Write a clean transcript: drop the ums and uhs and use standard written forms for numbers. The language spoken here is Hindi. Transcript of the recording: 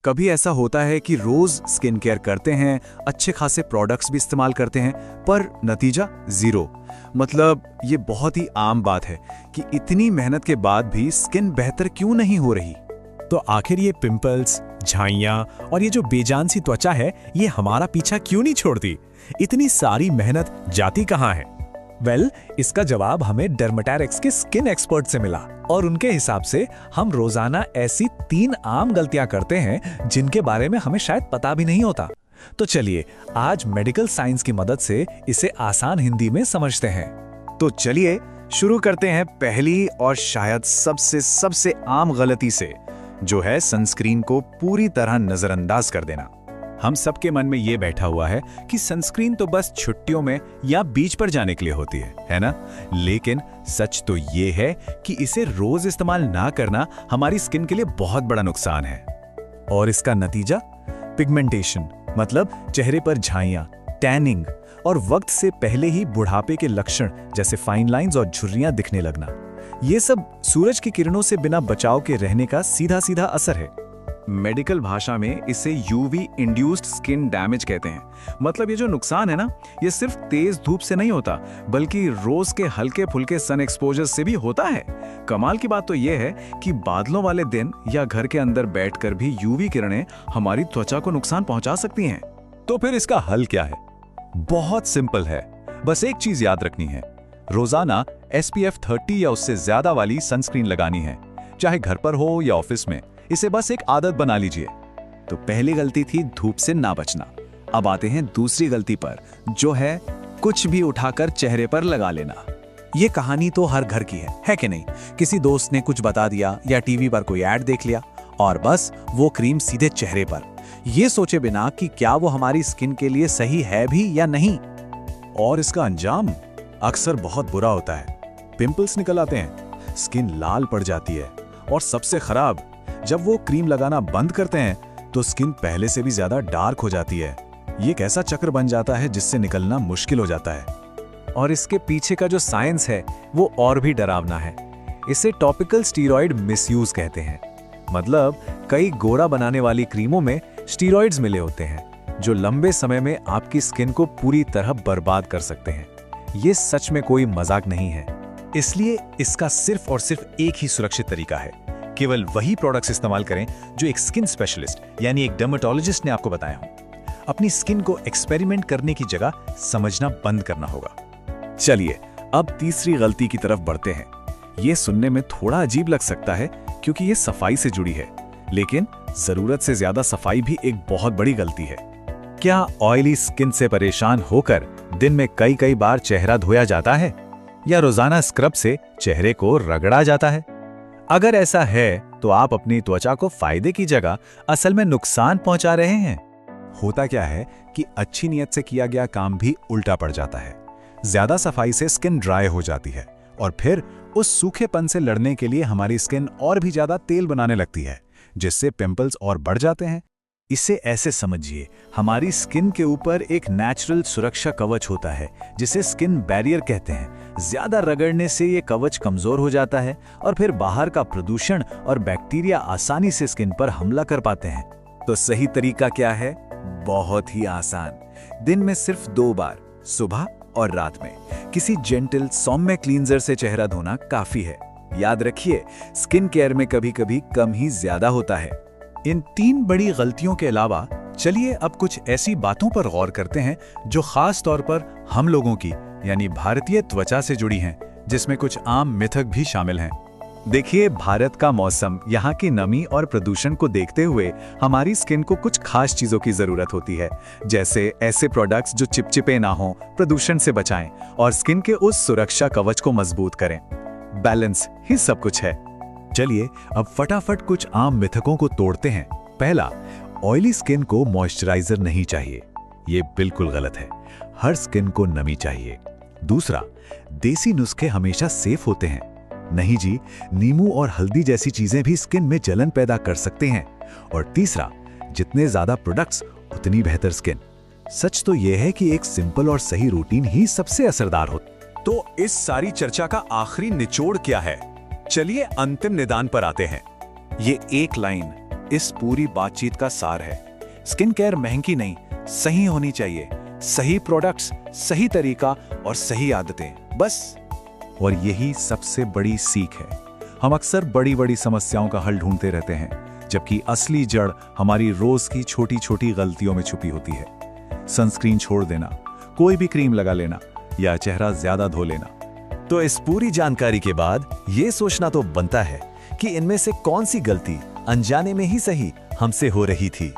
कभी ऐसा होता है कि रोज स्किन केयर करते हैं, अच्छे खासे प्रोडक्ट्स भी इस्तेमाल करते हैं, पर नतीजा जीरो। मतलब ये बहुत ही आम बात है कि इतनी मेहनत के बाद भी स्किन बेहतर क्यों नहीं हो रही। तो आखिर ये पिंपल्स, झाइयाँ और ये जो बेजान सी त्वचा है, ये हमारा पीछा क्यों नहीं छोड़ती? इतनी सारी मेहनत जाती कहाँ है? इसका जवाब हमें डर्मेटैरिक्स के स्किन एक्सपर्ट से मिला और उनके हिसाब से हम रोजाना ऐसी 3 आम गलतियां करते हैं जिनके बारे में हमें शायद पता भी नहीं होता। तो चलिए आज मेडिकल साइंस की मदद से इसे आसान हिंदी में समझते हैं। तो चलिए शुरू करते हैं पहली और शायद सबसे आम गलती से, जो है सनस्क्रीन को पूरी तरह नजरअंदाज कर देना। हम सबके मन में ये बैठा हुआ है कि सनस्क्रीन तो बस छुट्टियों में या बीच पर जाने के लिए होती है ना? लेकिन सच तो ये है कि इसे रोज इस्तेमाल ना करना हमारी स्किन के लिए बहुत बड़ा नुकसान है। और इसका नतीजा पिगमेंटेशन, मतलब चेहरे पर झाइयां, टैनिंग और वक्त से पहले ही बुढ़ापे के लक्षण जैसे फाइन लाइंस और झुर्रियां दिखने लगना। ये सब सूरज की किरणों से बिना बचाव के रहने का सीधा सीधा असर है। मेडिकल भाषा में इसे यूवी इंड्यूस्ड स्किन डैमेज कहते हैं। मतलब ये जो नुकसान है ना, ये सिर्फ तेज धूप से नहीं होता, बल्कि रोज के हल्के फुल्के सन एक्सपोजर से भी होता है। कमाल की बात तो ये है कि बादलों वाले दिन या घर के अंदर बैठकर भी यूवी किरणें हमारी त्वचा को नुकसान पहुंचा सकती हैं। तो फिर इसका हल क्या है? बहुत सिंपल है, बस एक चीज याद रखनी है, रोजाना SPF 30 या उससे ज्यादा वाली सनस्क्रीन लगानी है, चाहे घर पर हो या ऑफिस में। इसे बस एक आदत बना लीजिए। तो पहली गलती थी धूप से ना बचना। अब आते हैं दूसरी गलती पर, जो है कुछ भी उठाकर चेहरे पर लगा लेना। ये कहानी तो हर घर की है कि नहीं? किसी दोस्त ने कुछ बता दिया या टीवी पर कोई ऐड देख लिया और बस वो क्रीम सीधे चेहरे पर, ये सोचे बिना कि क्या वो हमारी स्किन के लिए सही है भी या नहीं। और इसका अंजाम अक्सर बहुत बुरा होता है। पिंपल्स निकल आते हैं, स्किन लाल पड़ जाती है और सबसे खराब, जब वो क्रीम लगाना बंद करते हैं तो स्किन पहले से भी ज्यादा डार्क हो जाती है। ये एक ऐसा चक्र बन जाता है जिससे निकलना मुश्किल हो जाता है। और इसके पीछे का जो साइंस है वो और भी डरावना है। इसे टॉपिकल स्टीरॉयड मिसयूज कहते हैं। मतलब कई गोरा बनाने वाली क्रीमों में स्टीरॉयड्स मिले होते हैं, जो लंबे समय में आपकी स्किन को पूरी तरह बर्बाद कर सकते हैं। ये सच में कोई मजाक नहीं है। इसलिए इसका सिर्फ और सिर्फ एक ही सुरक्षित तरीका है, केवल वही प्रोडक्ट्स इस्तेमाल करें जो एक स्किन स्पेशलिस्ट यानी एक डर्मेटोलॉजिस्ट ने आपको बताया हो। अपनी स्किन को एक्सपेरिमेंट करने की जगह समझना बंद करना होगा। चलिए अब तीसरी गलती की तरफ बढ़ते हैं। ये सुनने में थोड़ा अजीब लग सकता है क्योंकि ये सफाई से जुड़ी है, लेकिन जरूरत से ज्यादा सफाई भी एक बहुत बड़ी गलती है। क्या ऑयली स्किन से परेशान होकर दिन में कई बार चेहरा धोया जाता है, या रोजाना स्क्रब से चेहरे को रगड़ा जाता है? अगर ऐसा है तो आप अपनी त्वचा को फायदे की जगह असल में नुकसान पहुंचा रहे हैं। होता क्या है कि अच्छी नीयत से किया गया काम भी उल्टा पड़ जाता है। ज्यादा सफाई से स्किन ड्राई हो जाती है और फिर उस सूखेपन से लड़ने के लिए हमारी स्किन और भी ज्यादा तेल बनाने लगती है, जिससे पिंपल्स और बढ़ जाते हैं। इसे ऐसे समझिए, हमारी स्किन के ऊपर एक नेचुरल सुरक्षा कवच होता है जिसे स्किन बैरियर कहते हैं। ज्यादा रगड़ने से ये कवच कमजोर हो जाता है और फिर बाहर का प्रदूषण और बैक्टीरिया आसानी से स्किन पर हमला कर पाते हैं। तो सही तरीका क्या है? बहुत ही आसान। दिन में सिर्फ 2 बार, सुबह और रात में, किसी जेंटल सौम्य क्लींजर से चेहरा धोना काफी है। याद रखिए, स्किन केयर में कभी कभी कम ही ज्यादा होता है। इन 3 बड़ी गलतियों के अलावा चलिए अब कुछ ऐसी बातों पर गौर करते हैं जो खास तौर पर हम लोगों की यानी भारतीय त्वचा से जुड़ी हैं, जिसमें कुछ आम मिथक भी शामिल हैं। देखिए, भारत का मौसम, यहाँ की नमी और प्रदूषण को देखते हुए हमारी स्किन को कुछ खास चीजों की जरूरत होती है, जैसे ऐसे प्रोडक्ट्स जो चिपचिपे ना हो, प्रदूषण से बचाएं और स्किन के उस सुरक्षा कवच को मजबूत करें। बैलेंस ही सब कुछ है। चलिए अब फटाफट कुछ आम मिथकों को तोड़ते हैं। पहला, ऑयली स्किन को मॉइस्चराइजर नहीं चाहिए। ये बिल्कुल गलत है। हर स्किन को नमी चाहिए। दूसरा, देसी नुस्खे हमेशा सेफ होते हैं। नहीं जी, नींबू और हल्दी जैसी चीजें भी स्किन में जलन पैदा कर सकते हैं। और तीसरा, जितने ज्यादा प्रोडक्ट्स उतनी बेहतर स्किन। सच तो यह है कि एक सिंपल और सही रूटीन ही सबसे असरदार हो। तो इस सारी चर्चा का आखिरी निचोड़ क्या है? चलिए अंतिम निदान पर आते हैं। ये एक लाइन, इस पूरी बातचीत का सार है। स्किन केयर महंगी नहीं, सही होनी चाहिए। सही प्रोडक्ट्स, सही तरीका और सही आदतें, बस। और यही सबसे बड़ी सीख है। हम अक्सर बड़ी बड़ी समस्याओं का हल ढूंढते रहते हैं, जबकि असली जड़ हमारी रोज की छोटी छोटी गलतियों में छुपी होती है। सनस्क्रीन छोड़ देना, कोई भी क्रीम लगा लेना या चेहरा ज्यादा धो लेना। तो इस पूरी जानकारी के बाद ये सोचना तो बनता है कि इनमें से कौन सी गलती अनजाने में ही सही हमसे हो रही थी।